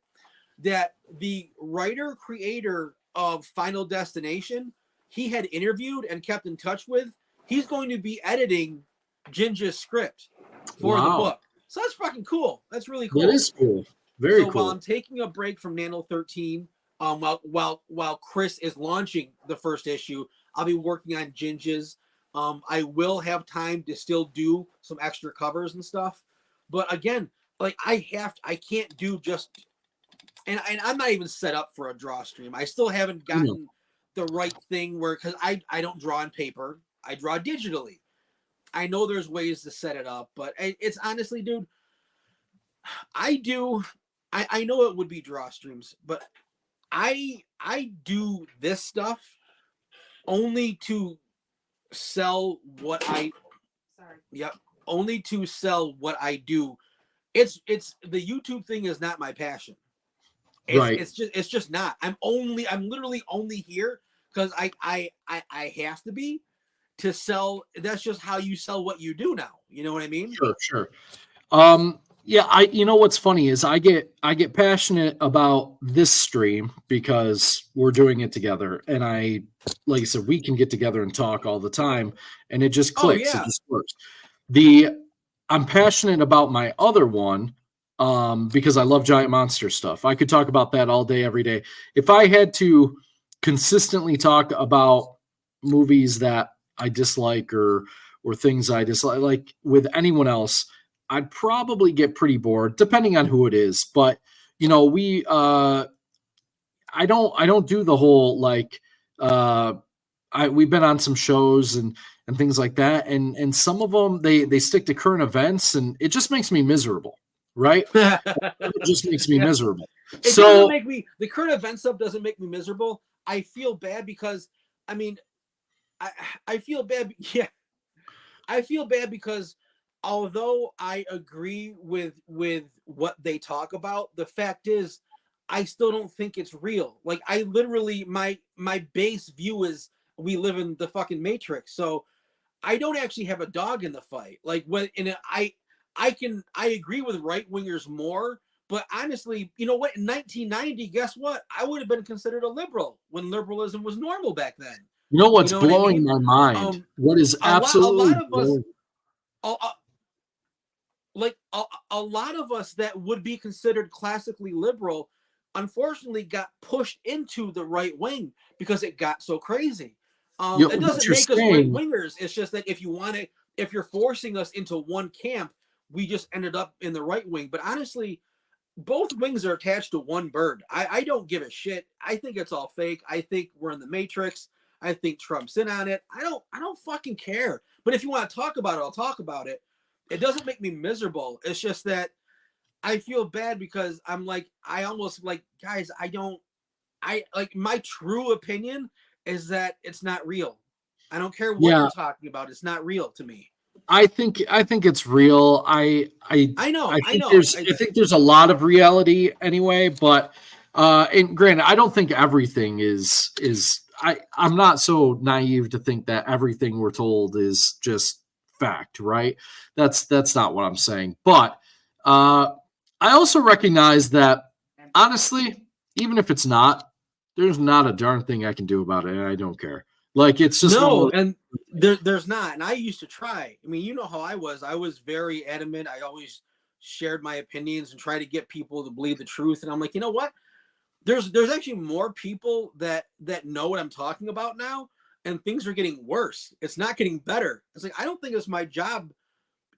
C: that the writer creator of Final Destination he had interviewed and kept in touch with, he's going to be editing Ginger's script for the book. So that's fucking cool. That's really cool.
D: That is cool. Very
C: cool.
D: While
C: I'm taking a break from Nano 13, while Chris is launching the first issue, I'll be working on Ginger's. I will have time to still do some extra covers and stuff. But again, like I can't do just, and I'm not even set up for a draw stream. I still haven't gotten the right thing because I don't draw on paper. I draw digitally. I know there's ways to set it up, but it's honestly, dude, I know it would be draw streams, but I do this stuff only to sell what only to sell what I do. It's the YouTube thing is not my passion. It's just not. I'm literally only here because I have to be to sell. That's just how you sell what you do now. You know what I mean?
D: Sure. Yeah, you know what's funny is I get passionate about this stream because we're doing it together, and like I said, we can get together and talk all the time, and it just clicks. It just works. I'm passionate about my other one because I love giant monster stuff. I could talk about that all day, every day. If I had to consistently talk about movies that I dislike or things I dislike, like with anyone else, I'd probably get pretty bored, depending on who it is. But I don't do the whole we've been on some shows and things like that, and some of them they stick to current events, and it just makes me miserable, right? It just makes me miserable.
C: Doesn't make me, the current event stuff doesn't make me miserable. I feel bad because I feel bad. Yeah, I feel bad because although I agree with what they talk about, the fact is I still don't think it's real. Like I literally, my base view is we live in the fucking Matrix. So I don't actually have a dog in the fight. Like I agree with right wingers more, but honestly, you know what? In 1990, guess what? I would have been considered a liberal when liberalism was normal back then.
D: You know what's blowing my mind? What is absolutely
C: a lot of us, a lot of us that would be considered classically liberal, unfortunately got pushed into the right wing because it got so crazy. It doesn't make us right wingers. It's just that if you're forcing us into one camp, we just ended up in the right wing. But honestly, both wings are attached to one bird. I don't give a shit. I think it's all fake. I think we're in the Matrix. I think Trump's in on it. I don't fucking care. But if you want to talk about it, I'll talk about it. It doesn't make me miserable. It's just that I feel bad because I'm like, guys, my true opinion is that it's not real. I don't care what you're talking about. It's not real to me.
D: I think it's real. I know. I think there's a lot of reality anyway, but and granted, I don't think everything is I'm not so naive to think that everything we're told is just fact, right? That's not what I'm saying. But I also recognize that honestly, even if it's not, there's not a darn thing I can do about it, and I don't care. Like it's just
C: and there's not. And I used to try. I mean, you know how I was. I was very adamant. I always shared my opinions and tried to get people to believe the truth. And I'm like, you know what? There's actually more people that know what I'm talking about now, and things are getting worse. It's not getting better. It's like, I don't think it's my job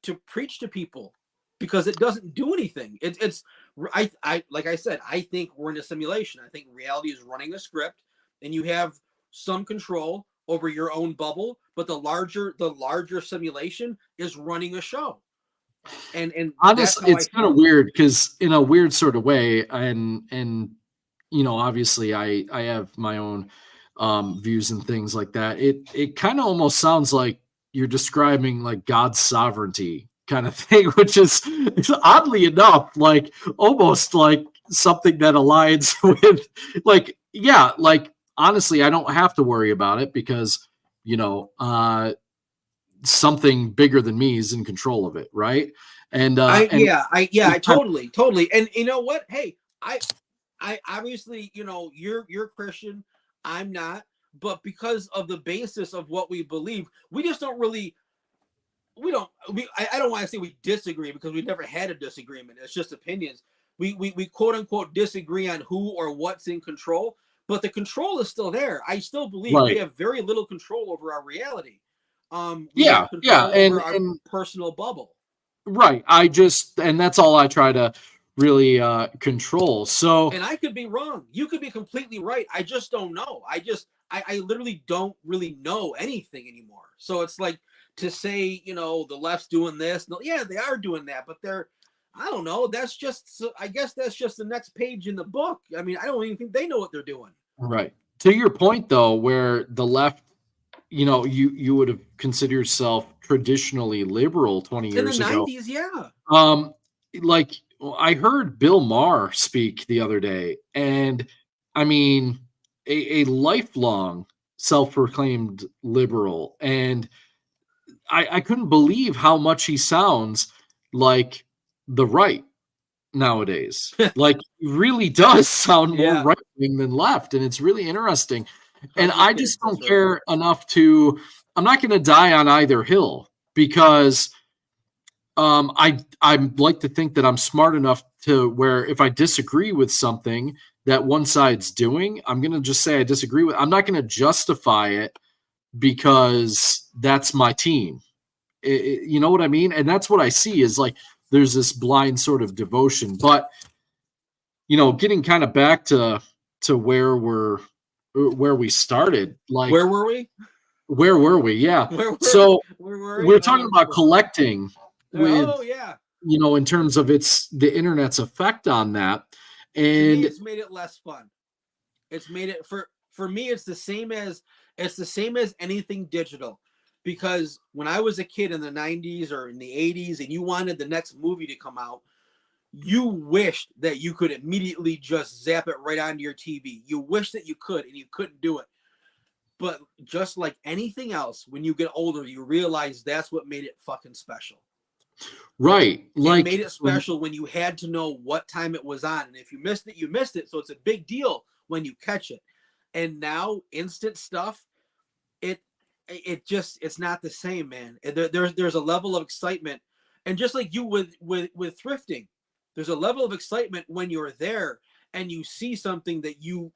C: to preach to people because it doesn't do anything. I like I said, I think we're in a simulation. I think reality is running a script, and you have some control over your own bubble, but the larger simulation is running a show. And
D: honestly, it's kind of weird because in a weird sort of way, and you know, obviously I have my own views and things like that. It kind of almost sounds like you're describing like God's sovereignty kind of thing, which is oddly enough, like almost like something that aligns with like, yeah, like honestly, I don't have to worry about it because, you know, something bigger than me is in control of it. Right. And
C: I totally. And you know what? Hey, I obviously, you know, you're Christian, I'm not, but because of the basis of what we believe, we just don't really, I don't want to say we disagree because we've never had a disagreement. It's just opinions. We quote unquote disagree on who or what's in control, but the control is still there. I still believe we have very little control over our reality. And our personal bubble.
D: Right. And that's all I try to really control. So,
C: and I could be wrong. You could be completely right. I just don't know. I literally don't really know anything anymore. So it's like to say, you know, the left's doing this. No, yeah, they are doing that, but I don't know. I guess that's just the next page in the book. I mean, I don't even think they know what they're doing.
D: Right. To your point though, where the left, you know, you would have considered yourself traditionally liberal 20 years ago.
C: In the 90s, yeah.
D: Like I heard Bill Maher speak the other day, and I mean, a lifelong self-proclaimed liberal, and I couldn't believe how much he sounds like the right nowadays. Like, he really does sound more right-wing than left, and it's really interesting. And I just don't care enough to. I'm not going to die on either hill because I like to think that I'm smart enough to where if I disagree with something that one side's doing, I'm going to just say I disagree with. I'm not going to justify it because that's my team. You know what I mean? And that's what I see is like there's this blind sort of devotion. But you know, getting kind of back to where we started, like
C: where were we?
D: Yeah. We're talking about collecting with, you know, in terms of the internet's effect on that. And
C: it's made it less fun. It's made it for me, it's the same as anything digital. Because when I was a kid in the 90s or in the 80s and you wanted the next movie to come out, you wished that you could immediately just zap it right onto your TV. You wish that you could, and you couldn't do it. But just like anything else, when you get older, you realize that's what made it fucking special.
D: Right.
C: It made it special when you had to know what time it was on. And if you missed it, you missed it. So it's a big deal when you catch it. And now instant stuff, it's not the same, man. There's a level of excitement. And just like you with thrifting, there's a level of excitement when you're there and you see something that you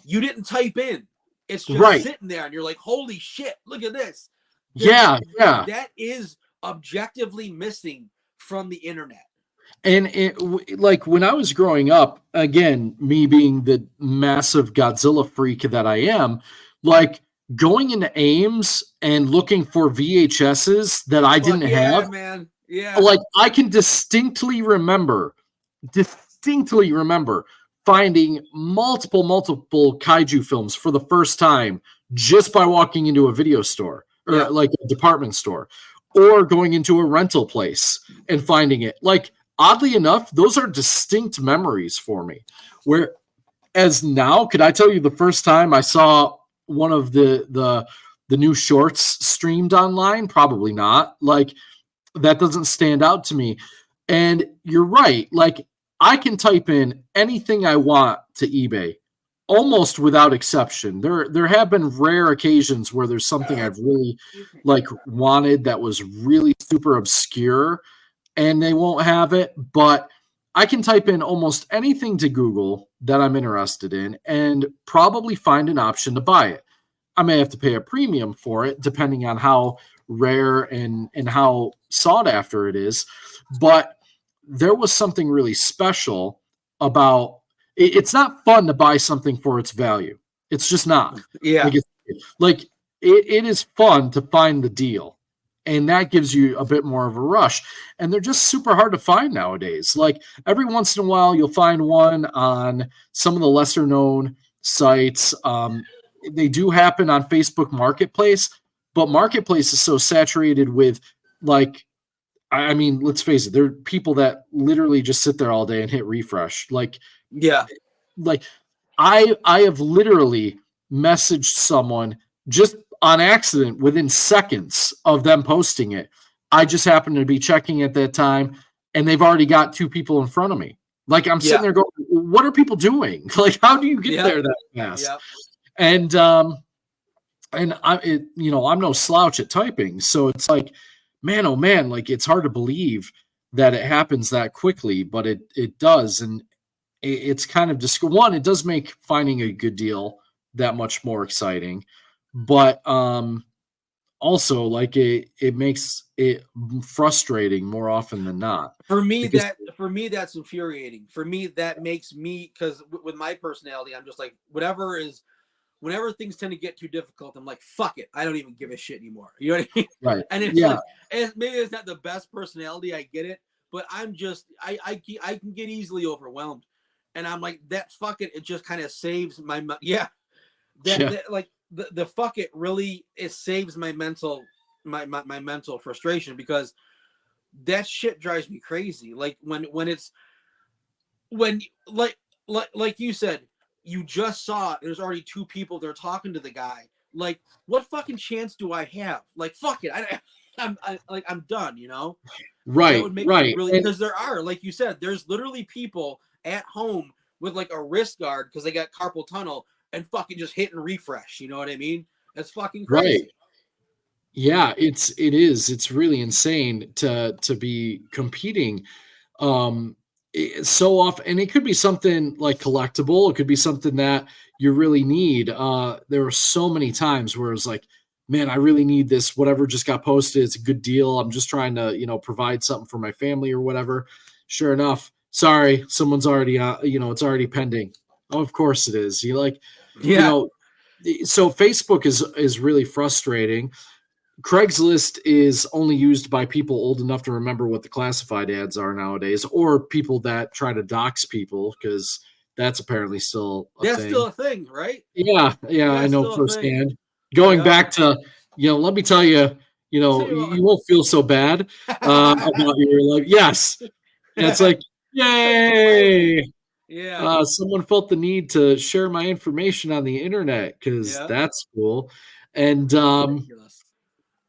C: didn't type in. It's just sitting there and you're like, holy shit, look at this. That is objectively missing from the internet.
D: And like when I was growing up, again, me being the massive Godzilla freak that I am, like going into Ames and looking for VHSs that I didn't have,
C: man. Yeah.
D: Like I can distinctly remember finding multiple kaiju films for the first time just by walking into a video store or like a department store or going into a rental place and finding it. Like, oddly enough, those are distinct memories for me. Whereas now, could I tell you the first time I saw one of the new shorts streamed online? Probably not. Like, that doesn't stand out to me. And you're right. Like, I can type in anything I want to eBay almost without exception. There have been rare occasions where there's something I've really like wanted that was really super obscure and they won't have it, but I can type in almost anything to Google that I'm interested in and probably find an option to buy it. I may have to pay a premium for it depending on how rare and how sought after it is. But there was something really special about it. It's not fun to buy something for its value. It's just not.
C: Yeah.
D: It is fun to find the deal. And that gives you a bit more of a rush. And they're just super hard to find nowadays. Like every once in a while, you'll find one on some of the lesser known sites. They do happen on Facebook Marketplace, but Marketplace is so saturated with like, I mean, let's face it, there are people that literally just sit there all day and hit refresh. Like I have literally messaged someone just on accident within seconds of them posting it. I just happened to be checking at that time, and they've already got 2 people in front of me. Like I'm sitting there going, what are people doing? Like, how do you get there that fast?
C: Yeah.
D: And I'm no slouch at typing. So it's like, man, oh man, like it's hard to believe that it happens that quickly, but it does. And it's kind of just one, it does make finding a good deal that much more exciting. But also like it makes it frustrating more often than not.
C: For me, that's infuriating. For me, that makes me, because with my personality, I'm just like, whenever things tend to get too difficult, I'm like, fuck it. I don't even give a shit anymore. You know what I mean?
D: Right.
C: And it's like, maybe it's not the best personality. I get it. But I'm just, I can get easily overwhelmed. And I'm like, that fuck it. It just kind of saves my, that like, the fuck it really, it saves my mental mental frustration, because that shit drives me crazy. Like when like you said, you just saw it, there's already 2 people there talking to the guy. Like, what fucking chance do I have? Like, fuck it. I'm done, you know?
D: Right.
C: That would make me really, because there are, like you said, there's literally people at home with like a wrist guard because they got carpal tunnel and fucking just hit and refresh. You know what I mean? That's fucking crazy.
D: Right. Yeah, it's really insane to be competing so often. And it could be something like collectible. It could be something that you really need. There were so many times where it's like, man, I really need this. Whatever just got posted, it's a good deal. I'm just trying to, provide something for my family or whatever. Sure enough, sorry, someone's already, it's already pending. Oh, of course it is. So Facebook is really frustrating. Craigslist is only used by people old enough to remember what the classified ads are nowadays, or people that try to dox people, because that's apparently still a thing.
C: Still a thing, right?
D: Yeah, I know firsthand. Going back to, let me tell you, you won't feel so bad about your life. Yes. And it's like, yay.
C: Yeah.
D: Someone felt the need to share my information on the internet, because that's cool. And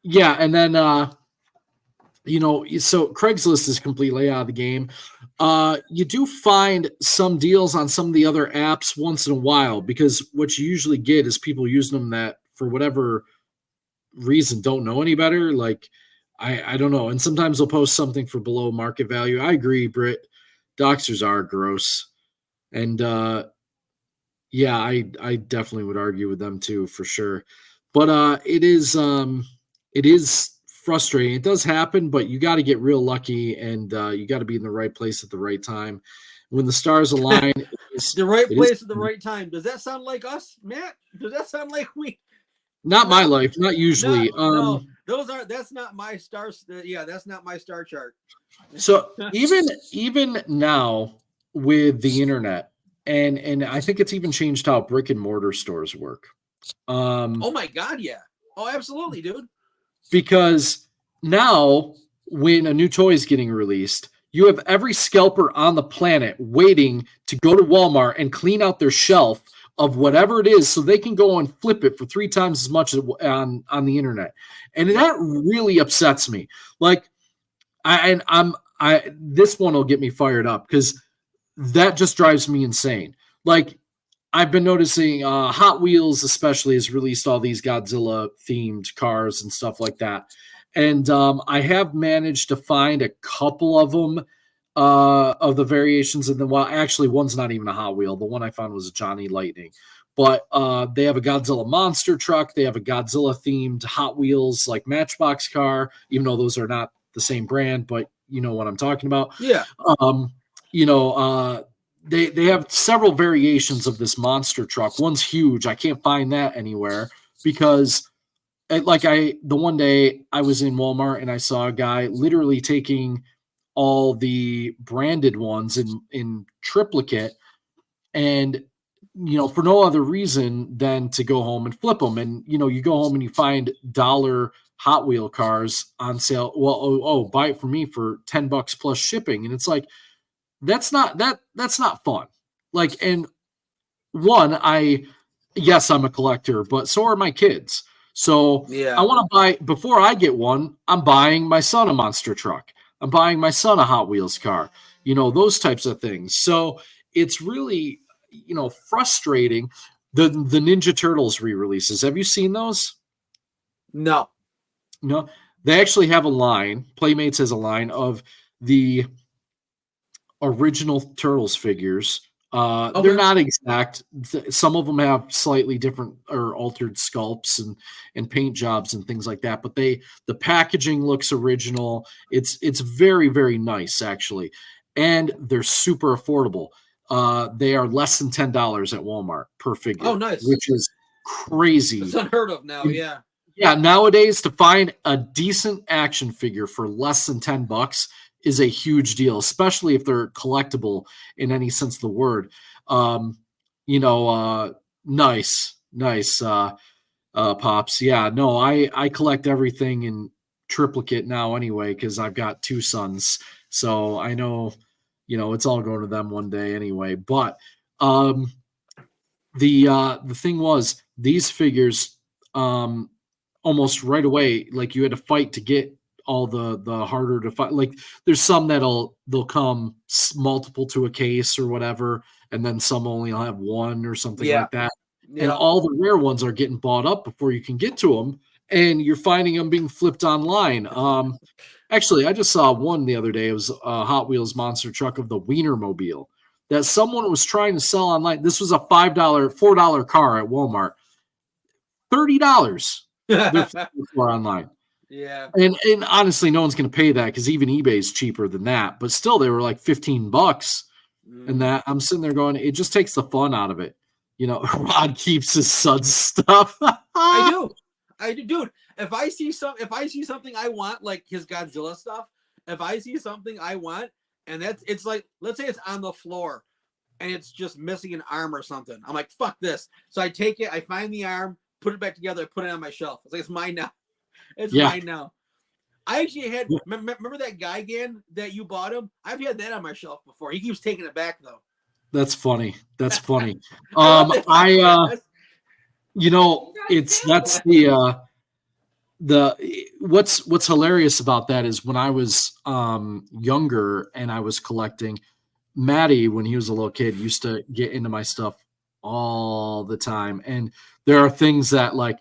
D: and then so Craigslist is completely out of the game. You do find some deals on some of the other apps once in a while, because what you usually get is people using them that for whatever reason don't know any better. Like I don't know. And sometimes they'll post something for below market value. I agree, Britt. Doxers are gross. And I definitely would argue with them too, for sure. But it is frustrating. It does happen, but you got to get real lucky, and you got to be in the right place at the right time. When the stars align,
C: the right place at the right time. Does that sound like us, Matt? Does that sound like we?
D: Not my life, not usually.
C: No, that's not my stars. Yeah, that's not my star chart.
D: So even now with the internet, and I think it's even changed how brick and mortar stores work.
C: Oh my God, yeah. Oh, absolutely, dude.
D: Because now when a new toy is getting released, you have every scalper on the planet waiting to go to Walmart and clean out their shelf of whatever it is so they can go and flip it for 3 times as much on the internet. And that really upsets me. Like this one will get me fired up, because that just drives me insane. Like, I've been noticing Hot Wheels especially has released all these Godzilla themed cars and stuff like that. And I have managed to find a couple of them of the variations. And then, well, actually, one's not even a Hot Wheel. The one I found was a Johnny Lightning. But they have a Godzilla monster truck. They have a Godzilla-themed Hot Wheels, like Matchbox car, even though those are not the same brand, but you know what I'm talking about.
C: Yeah.
D: They have several variations of this monster truck. One's huge. I can't find that anywhere because the one day I was in Walmart and I saw a guy literally taking all the branded ones in triplicate and, you know, for no other reason than to go home and flip them. And, you know, you go home and you find dollar Hot Wheel cars on sale. Well, buy it for me for $10 plus shipping. And it's like, that's not fun. Like, and one, yes, I'm a collector, but so are my kids. So
C: yeah.
D: I want to buy, before I get one, I'm buying my son a monster truck. I'm buying my son a Hot Wheels car, you know, those types of things. So it's really, you know, frustrating. The Ninja Turtles re-releases. Have you seen those?
C: No.
D: They actually have a line. Playmates has a line of the original Turtles figures. Okay. They're not exact. Some of them have slightly different or altered sculpts and paint jobs and things like that. But the packaging looks original. It's very, very nice actually, and they're super affordable. They are less than $10 at Walmart per figure.
C: Oh, nice!
D: Which is crazy.
C: It's unheard of now. Yeah.
D: Yeah. Nowadays, to find a decent action figure for less than $10 is a huge deal, especially if they're collectible in any sense of the word. Nice, Pops. Yeah, no, I collect everything in triplicate now anyway, because I've got two sons. So I know, you know, it's all going to them one day anyway. But the thing was, these figures almost right away, like you had to fight to get all the harder to find. Like there's some they'll come multiple to a case or whatever, and then some only will have one or something like that. Yeah. And all the rare ones are getting bought up before you can get to them, and you're finding them being flipped online. Actually, I just saw one the other day. It was a Hot Wheels monster truck of the Wienermobile that someone was trying to sell online. This was a $4 car at Walmart. $30 they're for online.
C: Yeah.
D: And honestly, no one's going to pay that because even eBay is cheaper than that. But still, they were like $15. And that I'm sitting there going, it just takes the fun out of it. You know, Rod keeps his son's stuff.
C: I do, dude. If I see something I want, like his Godzilla stuff, if I see something I want, and it's like, let's say it's on the floor, and it's just missing an arm or something, I'm like, fuck this. So I take it, I find the arm, put it back together, I put it on my shelf. It's like, it's mine now. It's mine now. I actually had remember that Gigan that you bought him? I've had that on my shelf before. He keeps taking it back though.
D: That's funny. That's funny. What's hilarious about that is when I was younger and I was collecting, Matty, when he was a little kid, used to get into my stuff all the time. And there are things that like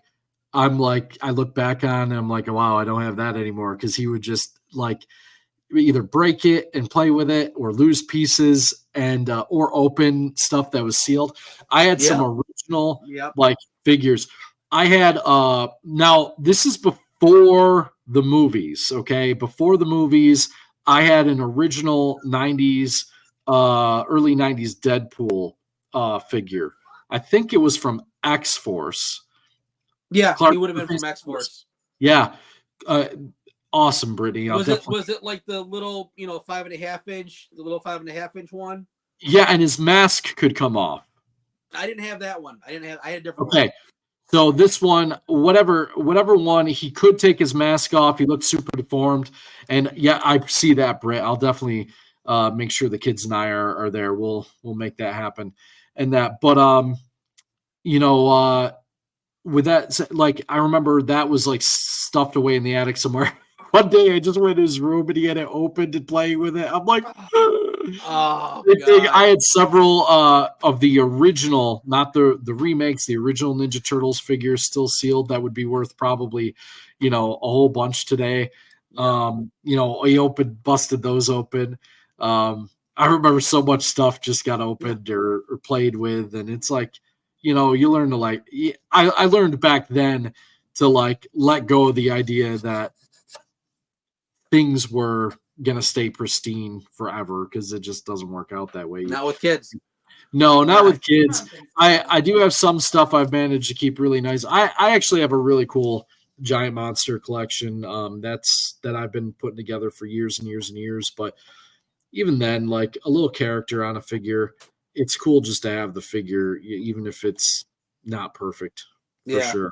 D: I'm like, I look back on and I'm like, wow, I don't have that anymore. Cause he would just like either break it and play with it or lose pieces and, or open stuff that was sealed. I had some original like figures. I had, now this is before the movies. Okay. Before the movies, I had an original 90s, early 90s Deadpool, figure. I think it was from X-Force.
C: Yeah, he would have been from X-Force.
D: Yeah. Awesome, Brittany.
C: Was it like the little, 5.5 inch, the little 5.5 inch one?
D: Yeah, and his mask could come off.
C: I didn't have that one. I had a different
D: one.
C: Okay.
D: So this one, whatever one, he could take his mask off. He looked super deformed. And yeah, I see that, Britt. I'll definitely make sure the kids and I are there. We'll make that happen. And that, but with that, like, I remember that was like stuffed away in the attic somewhere. One day I just went to his room and he had it opened and playing with it. I'm like,
C: Oh,
D: I had several of the original, not the remakes, the original Ninja Turtles figures still sealed. That would be worth probably, a whole bunch today. Busted those open. I remember so much stuff just got opened or played with, and it's like, you learn to I learned back then to let go of the idea that things were going to stay pristine forever, because it just doesn't work out that way.
C: Not with kids.
D: No, not with kids. I do have some stuff I've managed to keep really nice. I actually have a really cool giant monster collection that I've been putting together for years and years and years. But even then, like a little character on a figure, it's cool just to have the figure, even if it's not perfect, for sure.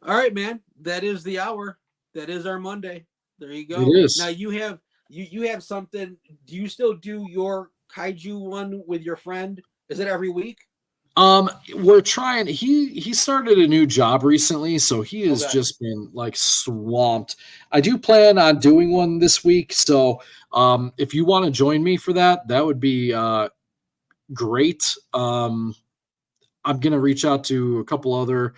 C: All right, man. That is the hour. That is our Monday. There you go.
D: It is.
C: Now you have something. Do you still do your kaiju one with your friend? Is it every week?
D: We're trying. He started a new job recently, so he has just been swamped. I do plan on doing one this week, so if you want to join me for that would be great. I'm gonna reach out to a couple other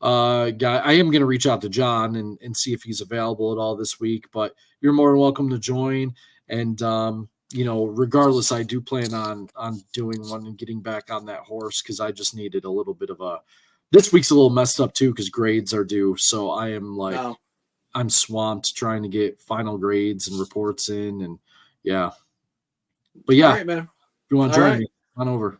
D: guy. I am going to reach out to John and see if he's available at all this week, but you're more than welcome to join. And, regardless, I do plan on doing one and getting back on that horse, because I just needed a little bit of this week's a little messed up too, because grades are due. So I am I'm swamped trying to get final grades and reports in, and but
C: all right, man.
D: If you want to join me, on over.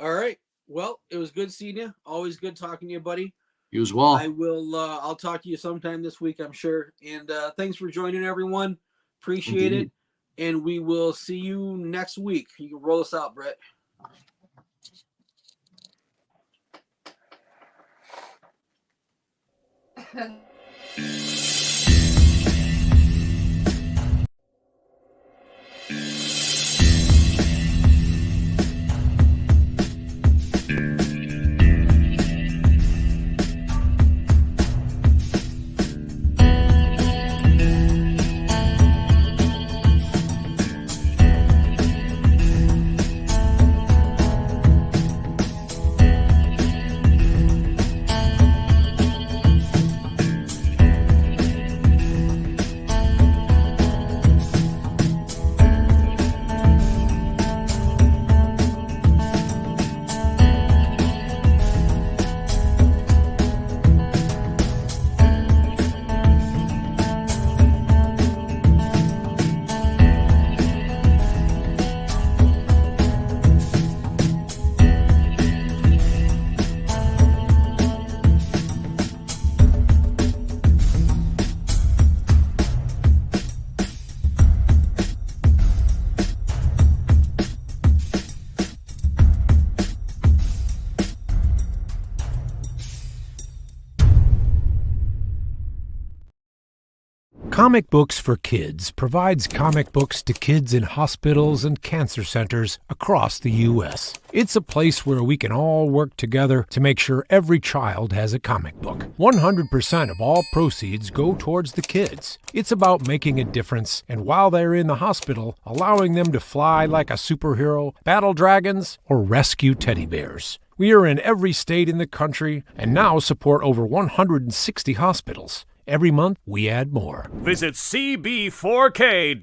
C: All right. Well, it was good seeing you. Always good talking to you, buddy.
D: You as well.
C: I will. I'll talk to you sometime this week, I'm sure. And thanks for joining, everyone. Appreciate it. And we will see you next week. You can roll us out, Brett.
E: Comic Books for Kids provides comic books to kids in hospitals and cancer centers across the U.S. It's a place where we can all work together to make sure every child has a comic book. 100% of all proceeds go towards the kids. It's about making a difference, and while they're in the hospital, allowing them to fly like a superhero, battle dragons, or rescue teddy bears. We are in every state in the country and now support over 160 hospitals. Every month, we add more.
F: Visit cb4k.org.